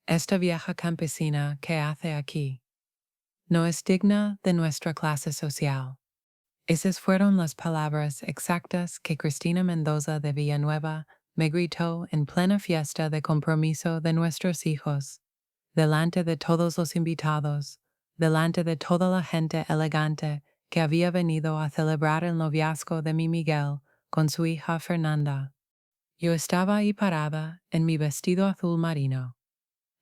Esta vieja campesina, ¿qué hace aquí? No es digna de nuestra clase social. Esas fueron las palabras exactas que Cristina Mendoza de Villanueva me gritó en plena fiesta de compromiso de nuestros hijos, delante de todos los invitados, delante de toda la gente elegante que había venido a celebrar el noviazgo de mi Miguel con su hija Fernanda. Yo estaba ahí parada en mi vestido azul marino,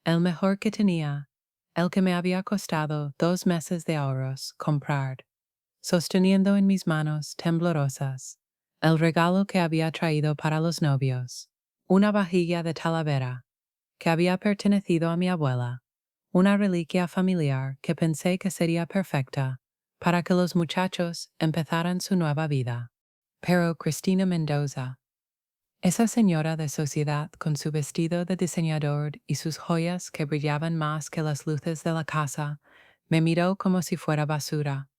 el mejor que tenía, el que me había costado 2 meses de ahorros comprar, sosteniendo en mis manos temblorosas el regalo que había traído para los novios, una vajilla de Talavera, que había pertenecido a mi abuela, una reliquia familiar que pensé que sería perfecta para que los muchachos empezaran su nueva vida. Pero Cristina Mendoza, esa señora de sociedad con su vestido de diseñador y sus joyas que brillaban más que las luces de la casa, me miró como si fuera basura.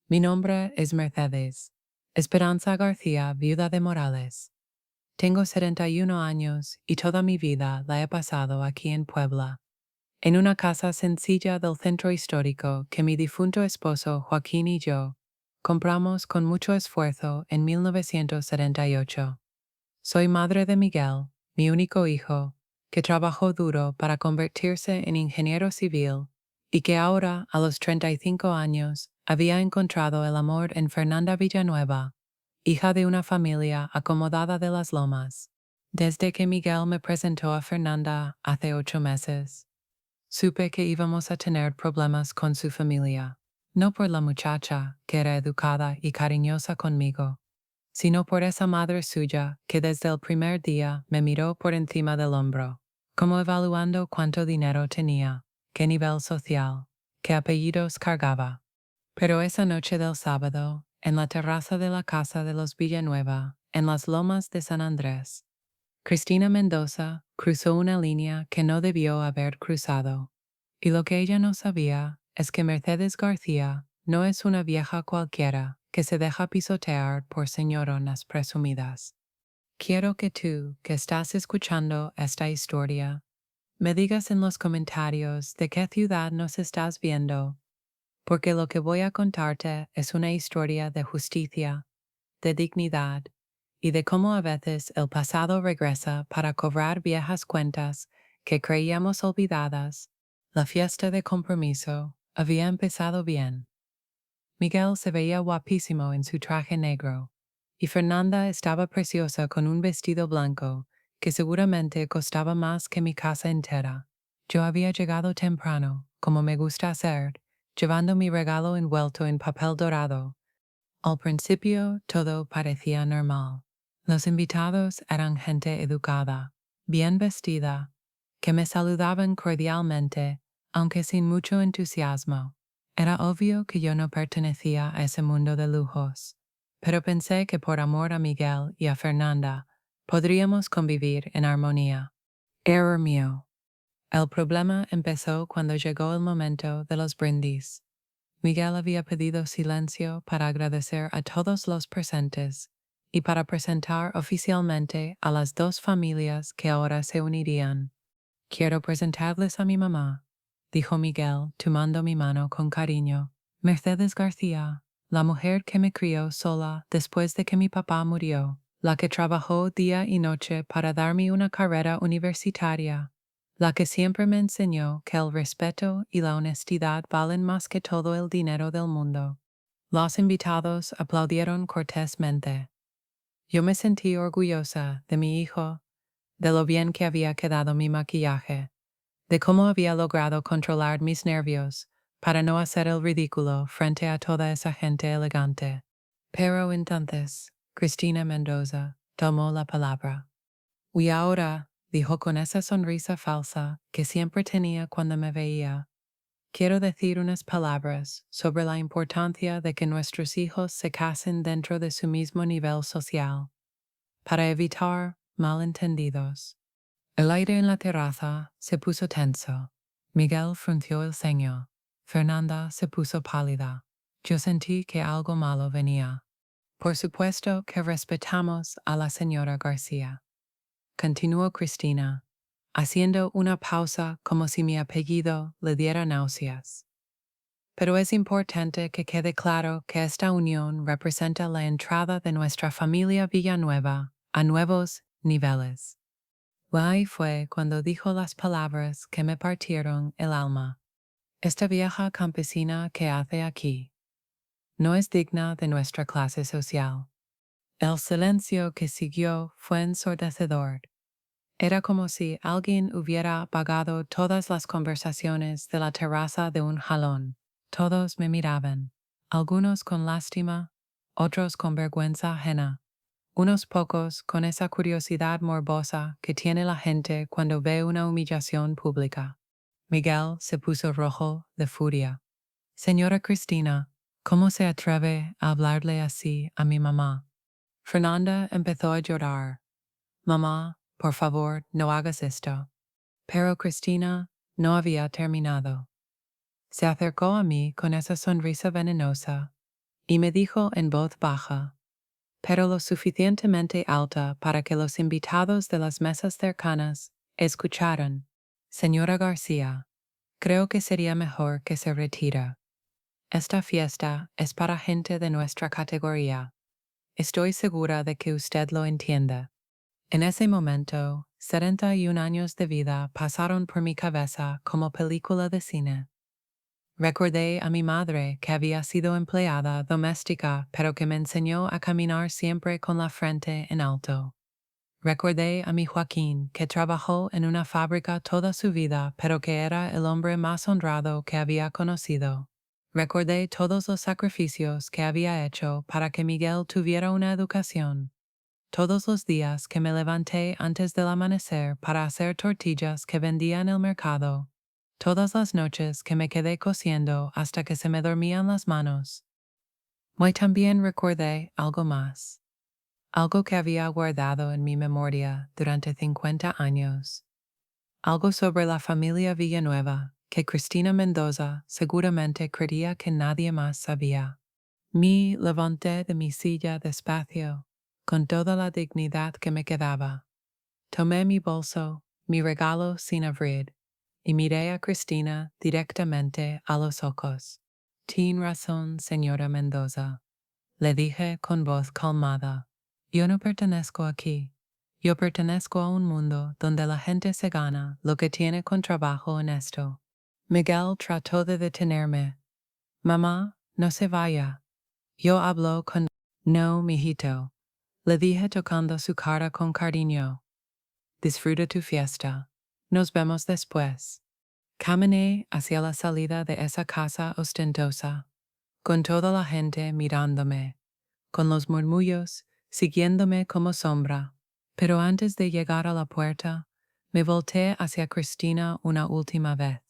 Mi nombre es Mercedes Esperanza García, viuda de Morales. Tengo 71 años y toda mi vida la he pasado aquí en Puebla, en una casa sencilla del centro histórico que mi difunto esposo Joaquín y yo compramos con mucho esfuerzo en 1978. Soy madre de Miguel, mi único hijo, que trabajó duro para convertirse en ingeniero civil y que ahora, a los 35 años, había encontrado el amor en Fernanda Villanueva, hija de una familia acomodada de las Lomas. Desde que Miguel me presentó a Fernanda hace 8 meses, supe que íbamos a tener problemas con su familia, no por la muchacha, que era educada y cariñosa conmigo, sino por esa madre suya que desde el primer día me miró por encima del hombro, como evaluando cuánto dinero tenía, qué nivel social, qué apellidos cargaba. Pero esa noche del sábado, en la terraza de la casa de los Villanueva, en las lomas de San Andrés, Cristina Mendoza cruzó una línea que no debió haber cruzado, y lo que ella no sabía es que Mercedes García no es una vieja cualquiera que se deja pisotear por señoronas presumidas. Quiero que tú, que estás escuchando esta historia, me digas en los comentarios de qué ciudad nos estás viendo, porque lo que voy a contarte es una historia de justicia, de dignidad y de cómo a veces el pasado regresa para cobrar viejas cuentas que creíamos olvidadas. La fiesta de compromiso había empezado bien. Miguel se veía guapísimo en su traje negro, y Fernanda estaba preciosa con un vestido blanco que seguramente costaba más que mi casa entera. Yo había llegado temprano, como me gusta hacer, llevando mi regalo envuelto en papel dorado. Al principio todo parecía normal. Los invitados eran gente educada, bien vestida, que me saludaban cordialmente, aunque sin mucho entusiasmo. Era obvio que yo no pertenecía a ese mundo de lujos, pero pensé que por amor a Miguel y a Fernanda podríamos convivir en armonía. Error mío. El problema empezó cuando llegó el momento de los brindis. Miguel había pedido silencio para agradecer a todos los presentes y para presentar oficialmente a las dos familias que ahora se unirían. Quiero presentarles a mi mamá, dijo Miguel, tomando mi mano con cariño. Mercedes García, la mujer que me crió sola después de que mi papá murió, la que trabajó día y noche para darme una carrera universitaria, la que siempre me enseñó que el respeto y la honestidad valen más que todo el dinero del mundo. Los invitados aplaudieron cortésmente. Yo me sentí orgullosa de mi hijo, de lo bien que había quedado mi maquillaje, de cómo había logrado controlar mis nervios para no hacer el ridículo frente a toda esa gente elegante. Pero entonces, Cristina Mendoza tomó la palabra. Y ahora, dijo con esa sonrisa falsa que siempre tenía cuando me veía, quiero decir unas palabras sobre la importancia de que nuestros hijos se casen dentro de su mismo nivel social, para evitar malentendidos. El aire en la terraza se puso tenso. Miguel frunció el ceño. Fernanda se puso pálida. Yo sentí que algo malo venía. Por supuesto que respetamos a la señora García, continuó Cristina, haciendo una pausa como si mi apellido le diera náuseas. Pero es importante que quede claro que esta unión representa la entrada de nuestra familia Villanueva a nuevos niveles. Ahí fue cuando dijo las palabras que me partieron el alma. Esta vieja campesina que hace aquí no es digna de nuestra clase social. El silencio que siguió fue ensordecedor. Era como si alguien hubiera apagado todas las conversaciones de la terraza de un jalón. Todos me miraban, algunos con lástima, otros con vergüenza ajena, unos pocos con esa curiosidad morbosa que tiene la gente cuando ve una humillación pública. Miguel se puso rojo de furia. Señora Cristina, ¿cómo se atreve a hablarle así a mi mamá? Fernanda empezó a llorar. Mamá, por favor, no hagas esto. Pero Cristina no había terminado. Se acercó a mí con esa sonrisa venenosa y me dijo en voz baja, pero lo suficientemente alta para que los invitados de las mesas cercanas escucharan. Señora García, creo que sería mejor que se retire. Esta fiesta es para gente de nuestra categoría. Estoy segura de que usted lo entiende. En ese momento, 71 años de vida pasaron por mi cabeza como película de cine. Recordé a mi madre que había sido empleada doméstica pero que me enseñó a caminar siempre con la frente en alto. Recordé a mi Joaquín que trabajó en una fábrica toda su vida pero que era el hombre más honrado que había conocido. Recordé todos los sacrificios que había hecho para que Miguel tuviera una educación. Todos los días que me levanté antes del amanecer para hacer tortillas que vendía en el mercado. Todas las noches que me quedé cosiendo hasta que se me dormían las manos. Muy también recordé algo más. Algo que había guardado en mi memoria durante 50 años. Algo sobre la familia Villanueva que Cristina Mendoza seguramente creía que nadie más sabía. Me levanté de mi silla despacio, con toda la dignidad que me quedaba. Tomé mi bolso, mi regalo sin abrir, y miré a Cristina directamente a los ojos. Tiene razón, señora Mendoza, le dije con voz calmada. Yo no pertenezco aquí. Yo pertenezco a un mundo donde la gente se gana lo que tiene con trabajo honesto. Miguel trató de detenerme. Mamá, no se vaya. Yo hablo con... No, mijito, le dije tocando su cara con cariño. Disfruta tu fiesta. Nos vemos después. Caminé hacia la salida de esa casa ostentosa, con toda la gente mirándome, con los murmullos siguiéndome como sombra. Pero antes de llegar a la puerta, me volteé hacia Cristina una última vez.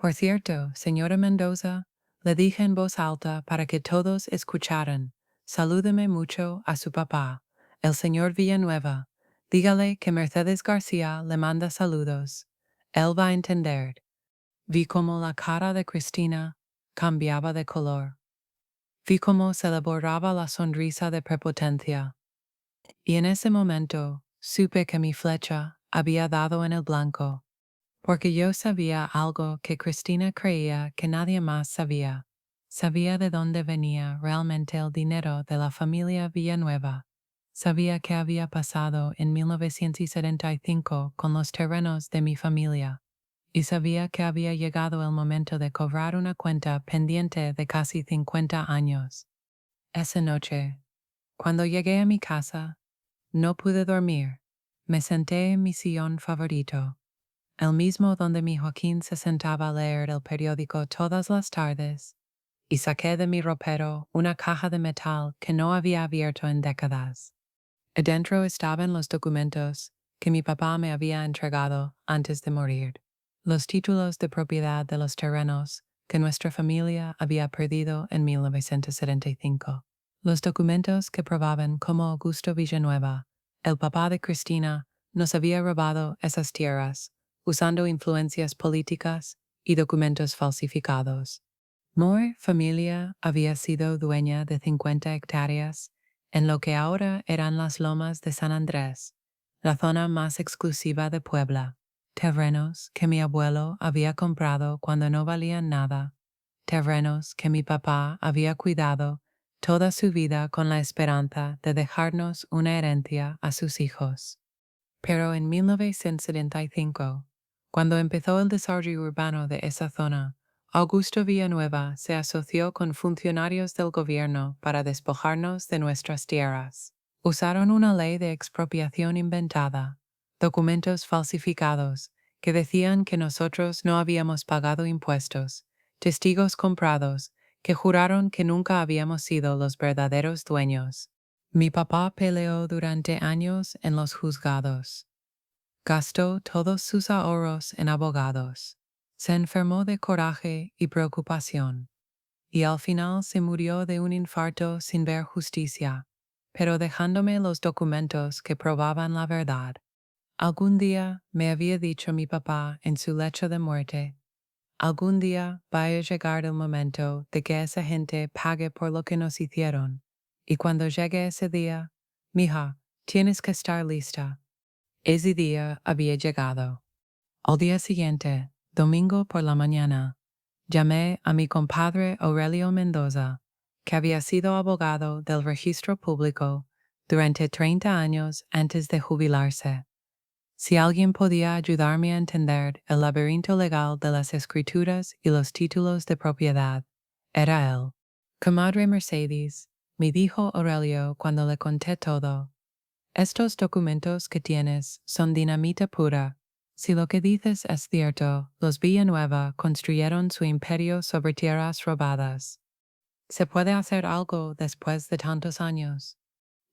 Por cierto, señora Mendoza, le dije en voz alta para que todos escucharan, salúdeme mucho a su papá, el señor Villanueva. Dígale que Mercedes García le manda saludos. Él va a entender. Vi cómo la cara de Cristina cambiaba de color. Vi cómo se le borraba la sonrisa de prepotencia. Y en ese momento supe que mi flecha había dado en el blanco, porque yo sabía algo que Cristina creía que nadie más sabía. Sabía de dónde venía realmente el dinero de la familia Villanueva. Sabía qué había pasado en 1975 con los terrenos de mi familia. Y sabía que había llegado el momento de cobrar una cuenta pendiente de casi 50 años. Esa noche, cuando llegué a mi casa, no pude dormir. Me senté en mi sillón favorito, el mismo donde mi Joaquín se sentaba a leer el periódico todas las tardes, y saqué de mi ropero una caja de metal que no había abierto en décadas. Adentro estaban los documentos que mi papá me había entregado antes de morir, los títulos de propiedad de los terrenos que nuestra familia había perdido en 1975, los documentos que probaban cómo Augusto Villanueva, el papá de Cristina, nos había robado esas tierras, usando influencias políticas y documentos falsificados. Mi familia había sido dueña de 50 hectáreas en lo que ahora eran las lomas de San Andrés, la zona más exclusiva de Puebla. terrenos que mi abuelo había comprado cuando no valían nada, terrenos que mi papá había cuidado toda su vida con la esperanza de dejarnos una herencia a sus hijos. Pero en 1975, cuando empezó el desarrollo urbano de esa zona, Augusto Villanueva se asoció con funcionarios del gobierno para despojarnos de nuestras tierras. Usaron una ley de expropiación inventada, documentos falsificados que decían que nosotros no habíamos pagado impuestos, testigos comprados que juraron que nunca habíamos sido los verdaderos dueños. Mi papá peleó durante años en los juzgados. Gastó todos sus ahorros en abogados. Se enfermó de coraje y preocupación. Y al final se murió de un infarto sin ver justicia, pero dejándome los documentos que probaban la verdad. Algún día, me había dicho mi papá en su lecho de muerte, algún día va a llegar el momento de que esa gente pague por lo que nos hicieron. Y cuando llegue ese día, mija, tienes que estar lista. Ese día había llegado. Al día siguiente, domingo por la mañana, llamé a mi compadre Aurelio Mendoza, que había sido abogado del registro público durante 30 años antes de jubilarse. Si alguien podía ayudarme a entender el laberinto legal de las escrituras y los títulos de propiedad, era él. Comadre Mercedes, me dijo Aurelio cuando le conté todo, estos documentos que tienes son dinamita pura. Si lo que dices es cierto, los Villanueva construyeron su imperio sobre tierras robadas. ¿Se puede hacer algo después de tantos años?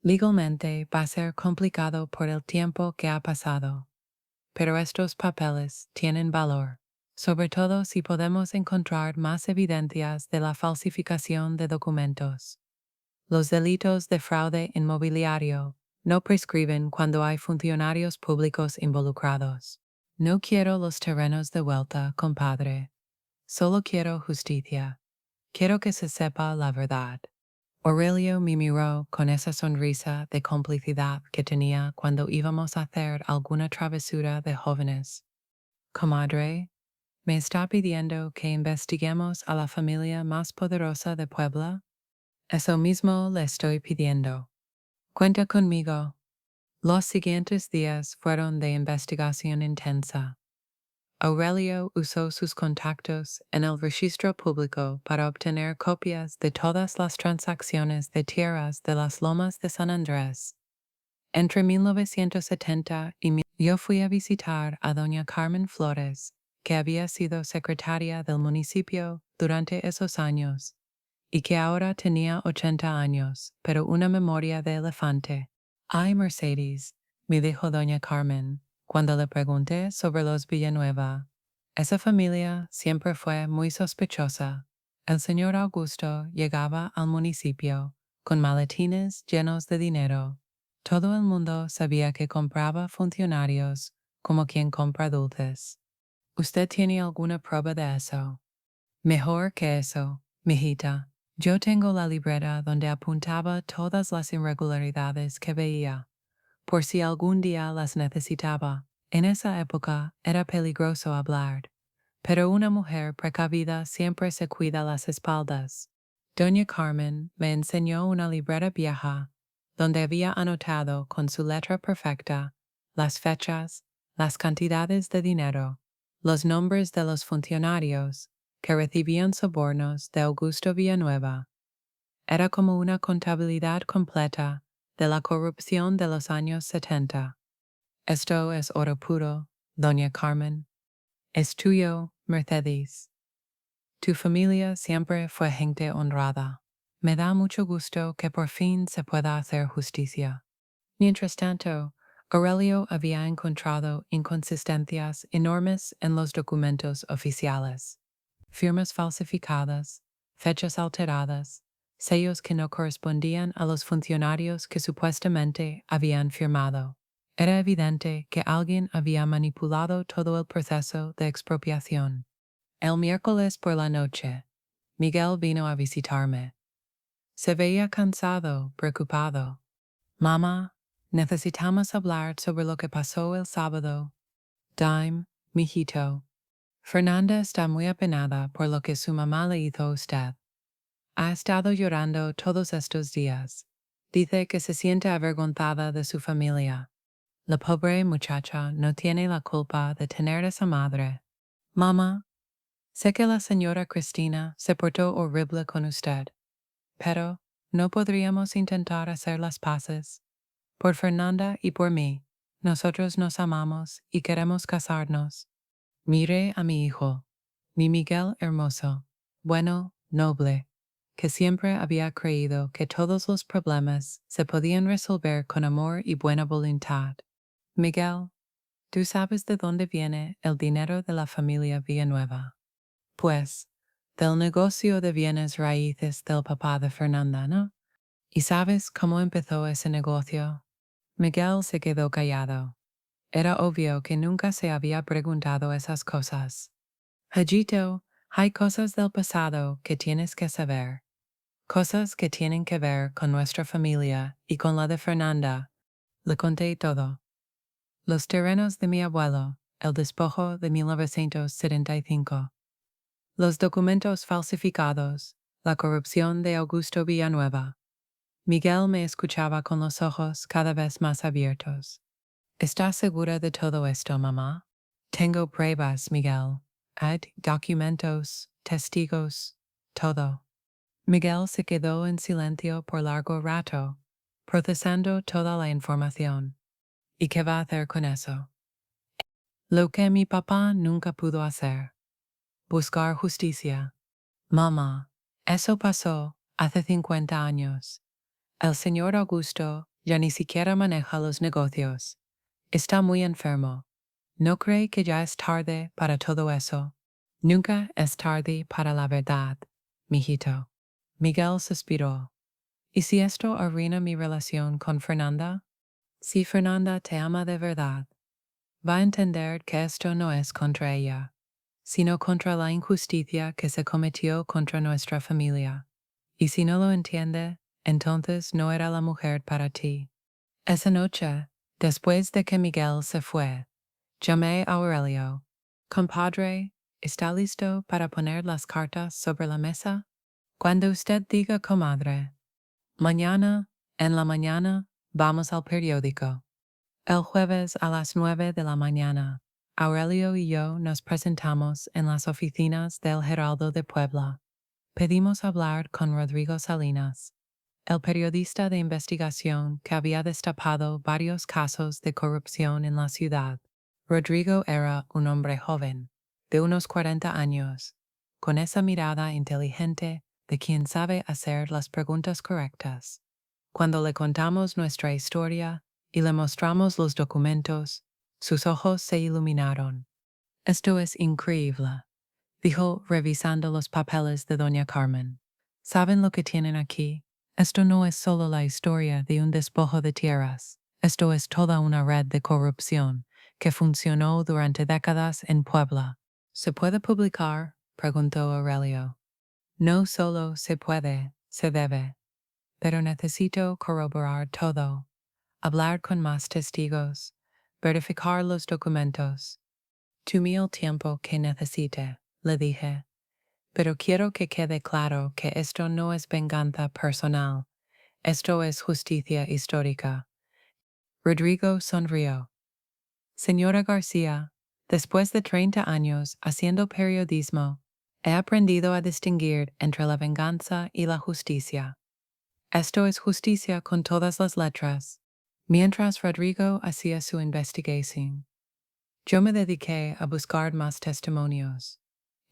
Legalmente va a ser complicado por el tiempo que ha pasado. Pero estos papeles tienen valor, sobre todo si podemos encontrar más evidencias de la falsificación de documentos. Los delitos de fraude inmobiliario no prescriben cuando hay funcionarios públicos involucrados. No quiero los terrenos de vuelta, compadre. Solo quiero justicia. Quiero que se sepa la verdad. Aurelio me miró con esa sonrisa de complicidad que tenía cuando íbamos a hacer alguna travesura de jóvenes. Comadre, ¿me está pidiendo que investiguemos a la familia más poderosa de Puebla? Eso mismo le estoy pidiendo. Cuenta conmigo. Los siguientes días fueron de investigación intensa. Aurelio usó sus contactos en el registro público para obtener copias de todas las transacciones de tierras de las Lomas de San Andrés. Entre 1970 y yo fui a visitar a doña Carmen Flores, que había sido secretaria del municipio durante esos años, y que ahora tenía 80 años, pero una memoria de elefante. Ay, Mercedes, me dijo doña Carmen, cuando le pregunté sobre los Villanueva. Esa familia siempre fue muy sospechosa. El señor Augusto llegaba al municipio con maletines llenos de dinero. Todo el mundo sabía que compraba funcionarios como quien compra dulces. ¿Usted tiene alguna prueba de eso? Mejor que eso, mijita. Yo tengo la libreta donde apuntaba todas las irregularidades que veía, por si algún día las necesitaba. En esa época era peligroso hablar, pero una mujer precavida siempre se cuida las espaldas. Doña Carmen me enseñó una libreta vieja, donde había anotado con su letra perfecta las fechas, las cantidades de dinero, los nombres de los funcionarios que recibían sobornos de Augusto Villanueva. Era como una contabilidad completa de la corrupción de los años 70. Esto es oro puro, doña Carmen. Es tuyo, Mercedes. Tu familia siempre fue gente honrada. Me da mucho gusto que por fin se pueda hacer justicia. Mientras tanto, Aurelio había encontrado inconsistencias enormes en los documentos oficiales. Firmas falsificadas, fechas alteradas, sellos que no correspondían a los funcionarios que supuestamente habían firmado. Era evidente que alguien había manipulado todo el proceso de expropiación. El miércoles por la noche, Miguel vino a visitarme. Se veía cansado, preocupado. Mamá, necesitamos hablar sobre lo que pasó el sábado. Dime, mijito. Fernanda está muy apenada por lo que su mamá le hizo a usted. Ha estado llorando todos estos días. Dice que se siente avergonzada de su familia. La pobre muchacha no tiene la culpa de tener esa madre. Mamá, sé que la señora Cristina se portó horrible con usted, pero ¿no podríamos intentar hacer las paces? Por Fernanda y por mí, nosotros nos amamos y queremos casarnos. Mire a mi hijo, mi Miguel hermoso, bueno, noble, que siempre había creído que todos los problemas se podían resolver con amor y buena voluntad. Miguel, ¿tú sabes de dónde viene el dinero de la familia Villanueva? Pues, del negocio de bienes raíces del papá de Fernanda, ¿no? ¿Y sabes cómo empezó ese negocio? Miguel se quedó callado. Era obvio que nunca se había preguntado esas cosas. Hajito, hay cosas del pasado que tienes que saber. Cosas que tienen que ver con nuestra familia y con la de Fernanda. Le conté todo. Los terrenos de mi abuelo, el despojo de 1975. Los documentos falsificados, la corrupción de Augusto Villanueva. Miguel me escuchaba con los ojos cada vez más abiertos. ¿Estás segura de todo esto, mamá? Tengo pruebas, Miguel. Documentos, testigos, todo. Miguel se quedó en silencio por largo rato, procesando toda la información. ¿Y qué va a hacer con eso? Lo que mi papá nunca pudo hacer. Buscar justicia. Mamá, eso pasó hace 50 años. El señor Augusto ya ni siquiera maneja los negocios. Está muy enfermo. ¿No cree que ya es tarde para todo eso? Nunca es tarde para la verdad, mijito. Miguel suspiró. ¿Y si esto arruina mi relación con Fernanda? Si Fernanda te ama de verdad, va a entender que esto no es contra ella, sino contra la injusticia que se cometió contra nuestra familia. Y si no lo entiende, entonces no era la mujer para ti. Esa noche, después de que Miguel se fue, llamé a Aurelio. Compadre, ¿está listo para poner las cartas sobre la mesa? Cuando usted diga, comadre. Mañana, en la mañana, vamos al periódico. El jueves a las 9 de la mañana, Aurelio y yo nos presentamos en las oficinas del Heraldo de Puebla. Pedimos hablar con Rodrigo Salinas, el periodista de investigación que había destapado varios casos de corrupción en la ciudad. Rodrigo era un hombre joven, de unos 40 años, con esa mirada inteligente de quien sabe hacer las preguntas correctas. Cuando le contamos nuestra historia y le mostramos los documentos, sus ojos se iluminaron. Esto es increíble, dijo revisando los papeles de doña Carmen. ¿Saben lo que tienen aquí? Esto no es solo la historia de un despojo de tierras, esto es toda una red de corrupción que funcionó durante décadas en Puebla. ¿Se puede publicar? Preguntó Aurelio. No solo se puede, se debe. Pero necesito corroborar todo, hablar con más testigos, verificar los documentos. Tome el tiempo que necesite, le dije. Pero quiero que quede claro que esto no es venganza personal, esto es justicia histórica. Rodrigo sonrió. Señora García, después de 30 años haciendo periodismo, he aprendido a distinguir entre la venganza y la justicia. Esto es justicia con todas las letras. Mientras Rodrigo hacía su investigación, yo me dediqué a buscar más testimonios.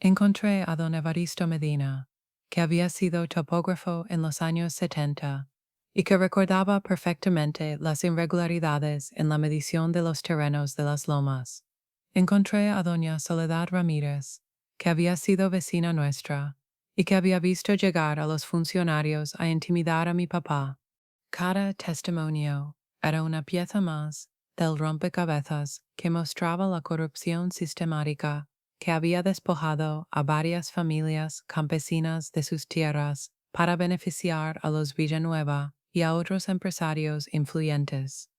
Encontré a don Evaristo Medina, que había sido topógrafo en los años 70 y que recordaba perfectamente las irregularidades en la medición de los terrenos de las lomas. Encontré a doña Soledad Ramírez, que había sido vecina nuestra y que había visto llegar a los funcionarios a intimidar a mi papá. Cada testimonio era una pieza más del rompecabezas que mostraba la corrupción sistemática que había despojado a varias familias campesinas de sus tierras para beneficiar a los Villanueva y a otros empresarios influyentes.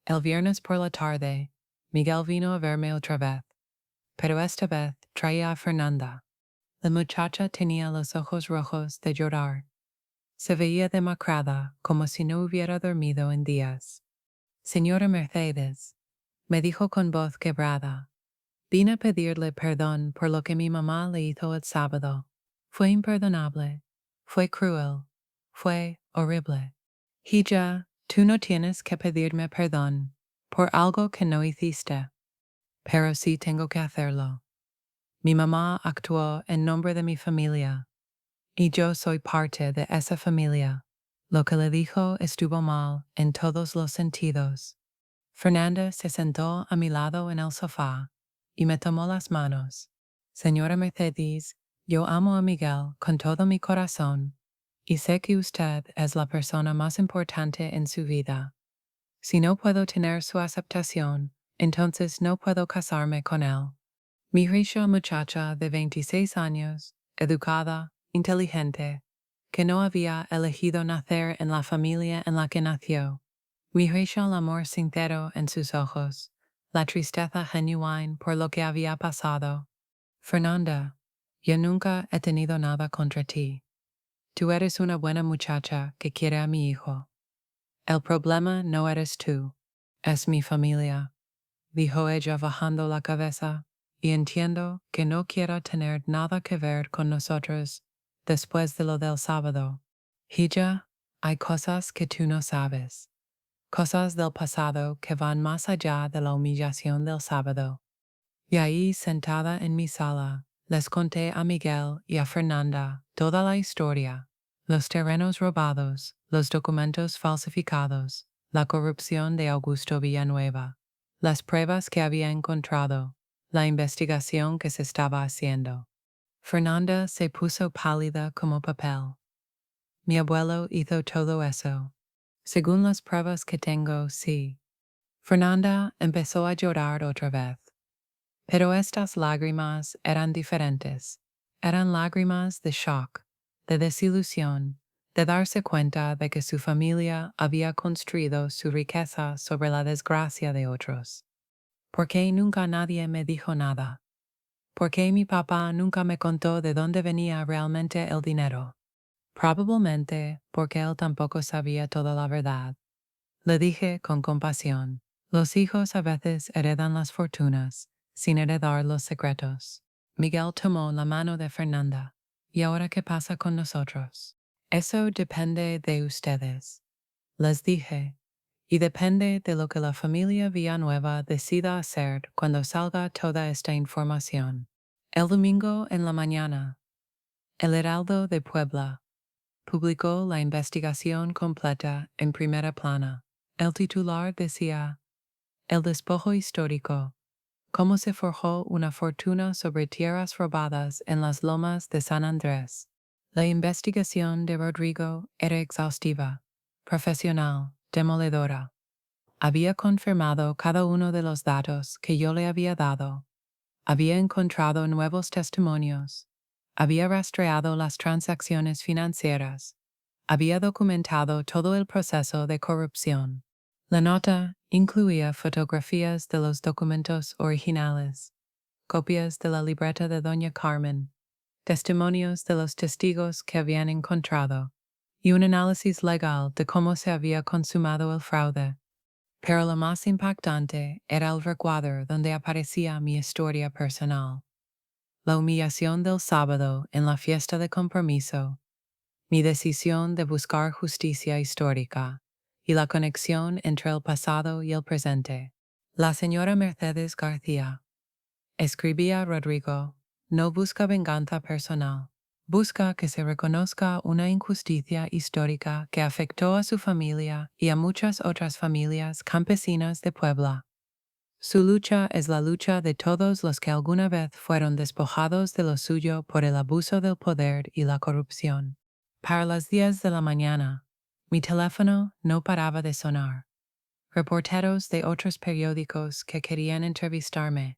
El viernes por la tarde, Miguel vino a verme otra vez. pero esta vez traía a Fernanda. La muchacha tenía los ojos rojos de llorar. Se veía demacrada, como si no hubiera dormido en días. Señora Mercedes, me dijo con voz quebrada, vine a pedirle perdón por lo que mi mamá le hizo el sábado. Fue imperdonable, fue cruel, fue horrible. Hija, tú no tienes que pedirme perdón por algo que no hiciste, pero sí tengo que hacerlo. Mi mamá actuó en nombre de mi familia, y yo soy parte de esa familia. Lo que le dijo estuvo mal en todos los sentidos. Fernanda se sentó a mi lado en el sofá y me tomó las manos. Señora Mercedes, yo amo a Miguel con todo mi corazón y sé que usted es la persona más importante en su vida. Si no puedo tener su aceptación, entonces no puedo casarme con él. Mi rica muchacha de 26 años, educada, inteligente, que no había elegido nacer en la familia en la que nació. Mi rica el amor sincero en sus ojos, la tristeza genuina por lo que había pasado. Fernanda, yo nunca he tenido nada contra ti. Tú eres una buena muchacha que quiere a mi hijo. El problema no eres tú, es mi familia, dijo ella bajando la cabeza, y entiendo que no quiera tener nada que ver con nosotros después de lo del sábado. Hija, hay cosas que tú no sabes, cosas del pasado que van más allá de la humillación del sábado. Y ahí, sentada en mi sala, les conté a Miguel y a Fernanda toda la historia, los terrenos robados, los documentos falsificados, la corrupción de Augusto Villanueva, las pruebas que había encontrado, la investigación que se estaba haciendo. Fernanda se puso pálida como papel. Mi abuelo hizo todo eso. Según las pruebas que tengo, sí. Fernanda empezó a llorar otra vez. Pero estas lágrimas eran diferentes. Eran lágrimas de shock, de desilusión, de darse cuenta de que su familia había construido su riqueza sobre la desgracia de otros. ¿Por qué nunca nadie me dijo nada? ¿Por qué mi papá nunca me contó de dónde venía realmente el dinero? Probablemente porque él tampoco sabía toda la verdad. Le dije con compasión, los hijos a veces heredan las fortunas, sin heredar los secretos. Miguel tomó la mano de Fernanda. ¿Y ahora qué pasa con nosotros? Eso depende de ustedes. Les dije. Y depende de lo que la familia Villanueva decida hacer cuando salga toda esta información. El domingo en la mañana, el Heraldo de Puebla publicó la investigación completa en primera plana. El titular decía, el despojo histórico, cómo se forjó una fortuna sobre tierras robadas en las lomas de San Andrés. La investigación de Rodrigo era exhaustiva, profesional, demoledora. Había confirmado cada uno de los datos que yo le había dado. Había encontrado nuevos testimonios. Había rastreado las transacciones financieras. Había documentado todo el proceso de corrupción. La nota incluía fotografías de los documentos originales, copias de la libreta de Doña Carmen, testimonios de los testigos que habían encontrado, y un análisis legal de cómo se había consumado el fraude. Pero lo más impactante era el recuadro donde aparecía mi historia personal. La humillación del sábado en la fiesta de compromiso, mi decisión de buscar justicia histórica y la conexión entre el pasado y el presente. La señora Mercedes García, escribía Rodrigo, no busca venganza personal. Busca que se reconozca una injusticia histórica que afectó a su familia y a muchas otras familias campesinas de Puebla. Su lucha es la lucha de todos los que alguna vez fueron despojados de lo suyo por el abuso del poder y la corrupción. Para las 10 de la mañana, mi teléfono no paraba de sonar. Reporteros de otros periódicos que querían entrevistarme.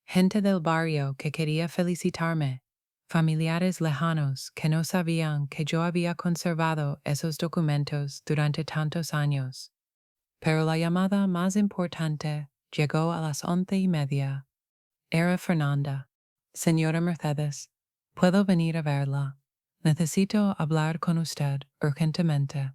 Gente del barrio que quería felicitarme. Familiares lejanos que no sabían que yo había conservado esos documentos durante tantos años. Pero la llamada más importante llegó a las 11:30. Era Fernanda. Señora Mercedes, ¿puedo venir a verla? Necesito hablar con usted urgentemente.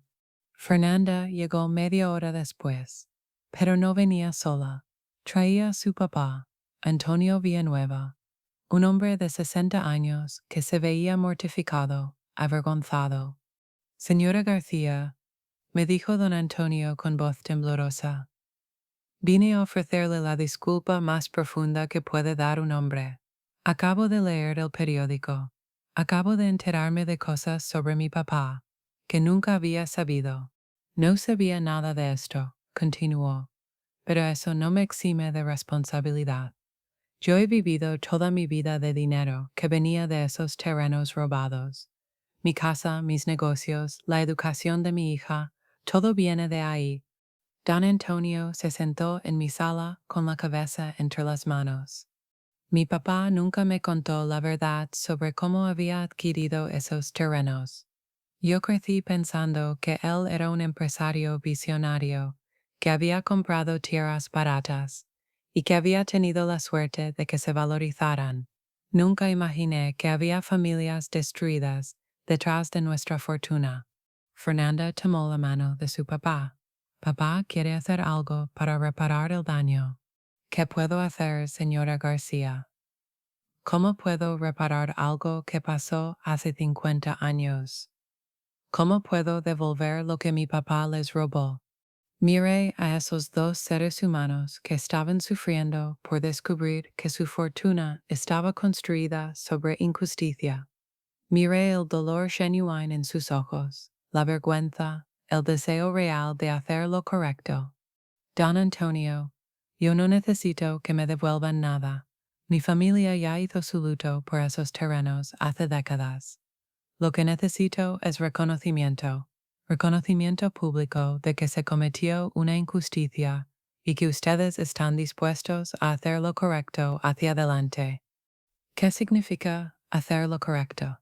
Fernanda llegó media hora después, pero no venía sola. Traía a su papá, Antonio Villanueva, un hombre de 60 años que se veía mortificado, avergonzado. Señora García, me dijo don Antonio con voz temblorosa, vine a ofrecerle la disculpa más profunda que puede dar un hombre. Acabo de leer el periódico. Acabo de enterarme de cosas sobre mi papá, que nunca había sabido. No sabía nada de esto, continuó, pero eso no me exime de responsabilidad. Yo he vivido toda mi vida de dinero que venía de esos terrenos robados. Mi casa, mis negocios, la educación de mi hija, todo viene de ahí. Don Antonio se sentó en mi sala con la cabeza entre las manos. Mi papá nunca me contó la verdad sobre cómo había adquirido esos terrenos. Yo crecí pensando que él era un empresario visionario, que había comprado tierras baratas y que había tenido la suerte de que se valorizaran. Nunca imaginé que había familias destruidas detrás de nuestra fortuna. Fernanda tomó la mano de su papá. Papá quiere hacer algo para reparar el daño. ¿Qué puedo hacer, señora García? ¿Cómo puedo reparar algo que pasó hace 50 años? ¿Cómo puedo devolver lo que mi papá les robó? Miré a esos dos seres humanos que estaban sufriendo por descubrir que su fortuna estaba construida sobre injusticia. Miré el dolor genuino en sus ojos, la vergüenza, el deseo real de hacer lo correcto. Don Antonio, yo no necesito que me devuelvan nada. Mi familia ya hizo su luto por esos terrenos hace décadas. Lo que necesito es reconocimiento público de que se cometió una injusticia y que ustedes están dispuestos a hacer lo correcto hacia adelante. ¿Qué significa hacer lo correcto?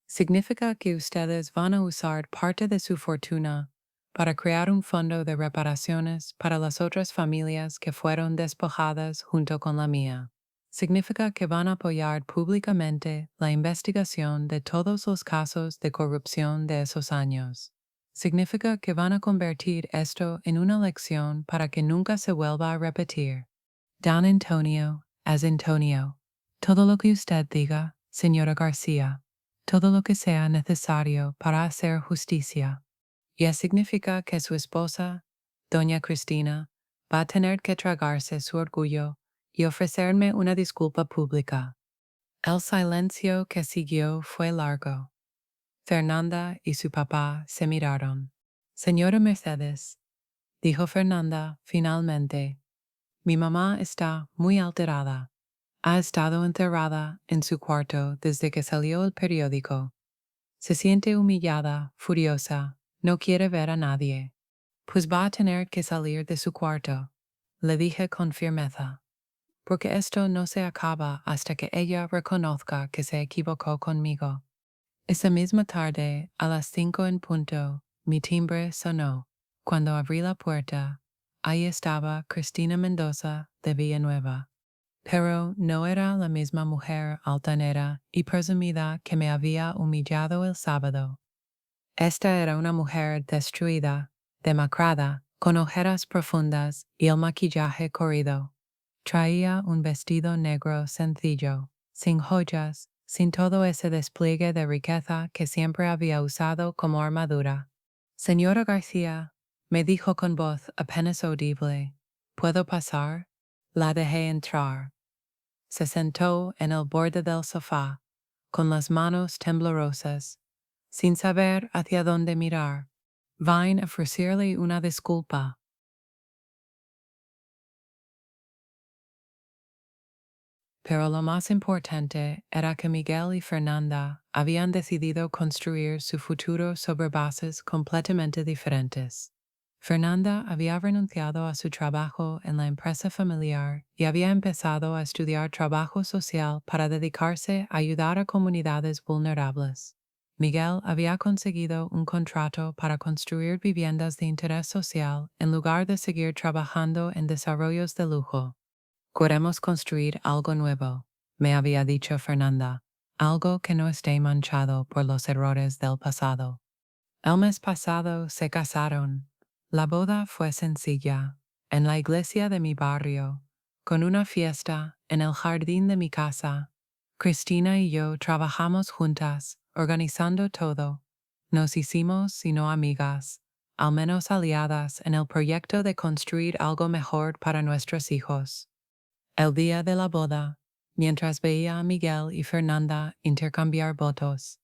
Significa que ustedes van a usar parte de su fortuna para crear un fondo de reparaciones para las otras familias que fueron despojadas junto con la mía. Significa que van a apoyar públicamente la investigación de todos los casos de corrupción de esos años. Significa que van a convertir esto en una lección para que nunca se vuelva a repetir. Don Antonio es Antonio. Todo lo que usted diga, señora García. Todo lo que sea necesario para hacer justicia. Ya significa que su esposa, doña Cristina, va a tener que tragarse su orgullo y ofrecerme una disculpa pública. El silencio que siguió fue largo. Fernanda y su papá se miraron. Señora Mercedes, dijo Fernanda finalmente, mi mamá está muy alterada. Ha estado encerrada en su cuarto desde que salió el periódico. Se siente humillada, furiosa, no quiere ver a nadie. Pues va a tener que salir de su cuarto, le dije con firmeza, porque esto no se acaba hasta que ella reconozca que se equivocó conmigo. Esa misma tarde, a las 5 en punto, mi timbre sonó. Cuando abrí la puerta, ahí estaba Cristina Mendoza de Villanueva. Pero no era la misma mujer altanera y presumida que me había humillado el sábado. Esta era una mujer destruida, demacrada, con ojeras profundas y el maquillaje corrido. Traía un vestido negro sencillo, sin joyas, sin todo ese despliegue de riqueza que siempre había usado como armadura. Señora García, me dijo con voz apenas audible, ¿puedo pasar? La dejé entrar. Se sentó en el borde del sofá, con las manos temblorosas, sin saber hacia dónde mirar. Vine a ofrecerle una disculpa. Pero lo más importante era que Miguel y Fernanda habían decidido construir su futuro sobre bases completamente diferentes. Fernanda había renunciado a su trabajo en la empresa familiar y había empezado a estudiar trabajo social para dedicarse a ayudar a comunidades vulnerables. Miguel había conseguido un contrato para construir viviendas de interés social en lugar de seguir trabajando en desarrollos de lujo. Queremos construir algo nuevo, me había dicho Fernanda, algo que no esté manchado por los errores del pasado. El mes pasado se casaron. La boda fue sencilla, en la iglesia de mi barrio, con una fiesta en el jardín de mi casa. Cristina y yo trabajamos juntas, organizando todo. Nos hicimos, si no amigas, al menos aliadas en el proyecto de construir algo mejor para nuestros hijos. El día de la boda, mientras veía a Miguel y Fernanda intercambiar votos,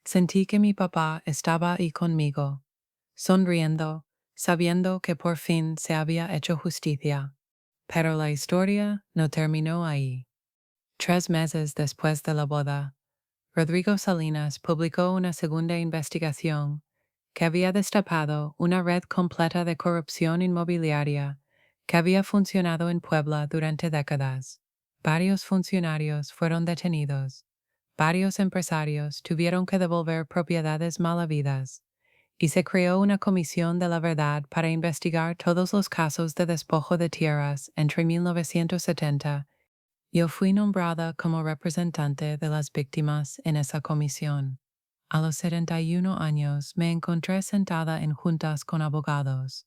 sentí que mi papá estaba ahí conmigo, sonriendo, sabiendo que por fin se había hecho justicia. Pero la historia no terminó ahí. 3 meses después de la boda, Rodrigo Salinas publicó una segunda investigación que había destapado una red completa de corrupción inmobiliaria que había funcionado en Puebla durante décadas. Varios funcionarios fueron detenidos, varios empresarios tuvieron que devolver propiedades mal habidas, y se creó una comisión de la verdad para investigar todos los casos de despojo de tierras entre 1970. Yo fui nombrada como representante de las víctimas en esa comisión. A los 71 años me encontré sentada en juntas con abogados,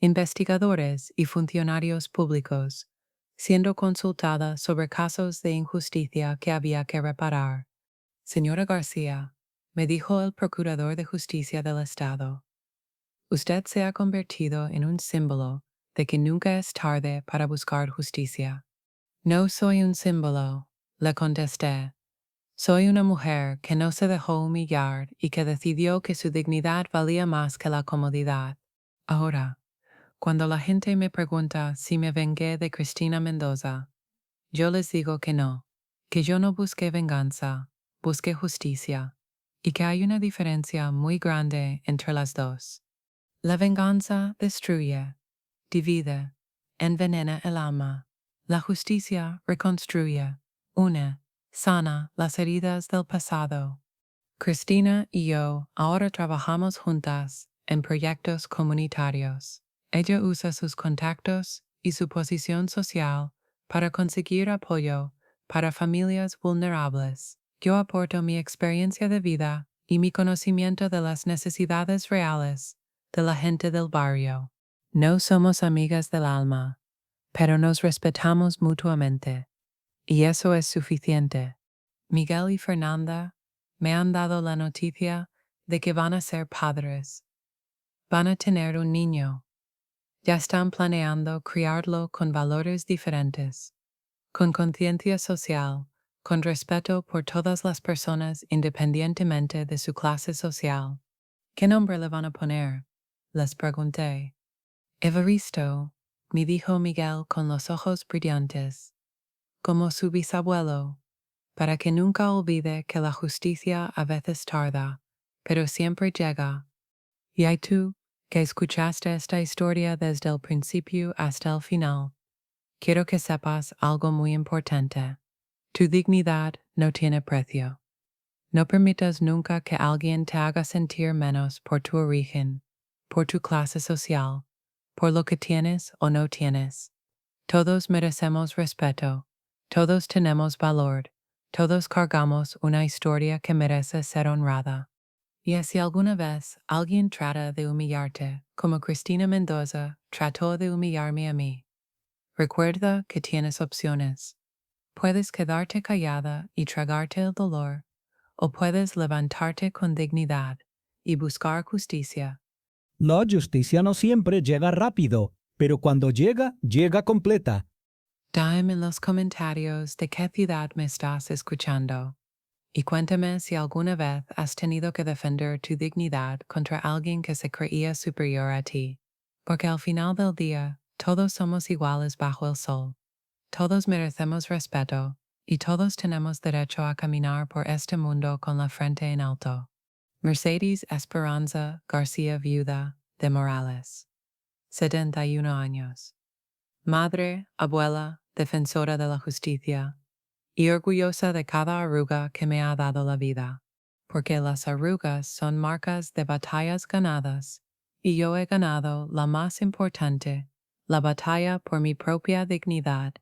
investigadores y funcionarios públicos, siendo consultada sobre casos de injusticia que había que reparar. Señora García, me dijo el Procurador de Justicia del Estado, usted se ha convertido en un símbolo de que nunca es tarde para buscar justicia. No soy un símbolo, le contesté. Soy una mujer que no se dejó humillar y que decidió que su dignidad valía más que la comodidad. Ahora, cuando la gente me pregunta si me vengué de Cristina Mendoza, yo les digo que no, que yo no busqué venganza, busqué justicia, y que hay una diferencia muy grande entre las dos. La venganza destruye, divide, envenena el alma. La justicia reconstruye, une, sana las heridas del pasado. Cristina y yo ahora trabajamos juntas en proyectos comunitarios. Ella usa sus contactos y su posición social para conseguir apoyo para familias vulnerables. Yo aporto mi experiencia de vida y mi conocimiento de las necesidades reales de la gente del barrio. No somos amigas del alma, pero nos respetamos mutuamente, y eso es suficiente. Miguel y Fernanda me han dado la noticia de que van a ser padres. Van a tener un niño. Ya están planeando criarlo con valores diferentes, con conciencia social, con respeto por todas las personas independientemente de su clase social. ¿Qué nombre le van a poner?, les pregunté. Evaristo, me dijo Miguel con los ojos brillantes, como su bisabuelo, para que nunca olvide que la justicia a veces tarda, pero siempre llega. Y tú, que escuchaste esta historia desde el principio hasta el final, quiero que sepas algo muy importante. Tu dignidad no tiene precio. No permitas nunca que alguien te haga sentir menos por tu origen, por tu clase social, por lo que tienes o no tienes. Todos merecemos respeto, todos tenemos valor, todos cargamos una historia que merece ser honrada. Y si alguna vez alguien trata de humillarte, como Cristina Mendoza trató de humillarme a mí, recuerda que tienes opciones. Puedes quedarte callada y tragarte el dolor, o puedes levantarte con dignidad y buscar justicia. La justicia no siempre llega rápido, pero cuando llega, llega completa. Dime en los comentarios de qué ciudad me estás escuchando. Y cuéntame si alguna vez has tenido que defender tu dignidad contra alguien que se creía superior a ti. Porque al final del día, todos somos iguales bajo el sol. Todos merecemos respeto, y todos tenemos derecho a caminar por este mundo con la frente en alto. Mercedes Esperanza García Viuda de Morales, 71 años. Madre, abuela, defensora de la justicia, y orgullosa de cada arruga que me ha dado la vida, porque las arrugas son marcas de batallas ganadas, y yo he ganado la más importante, la batalla por mi propia dignidad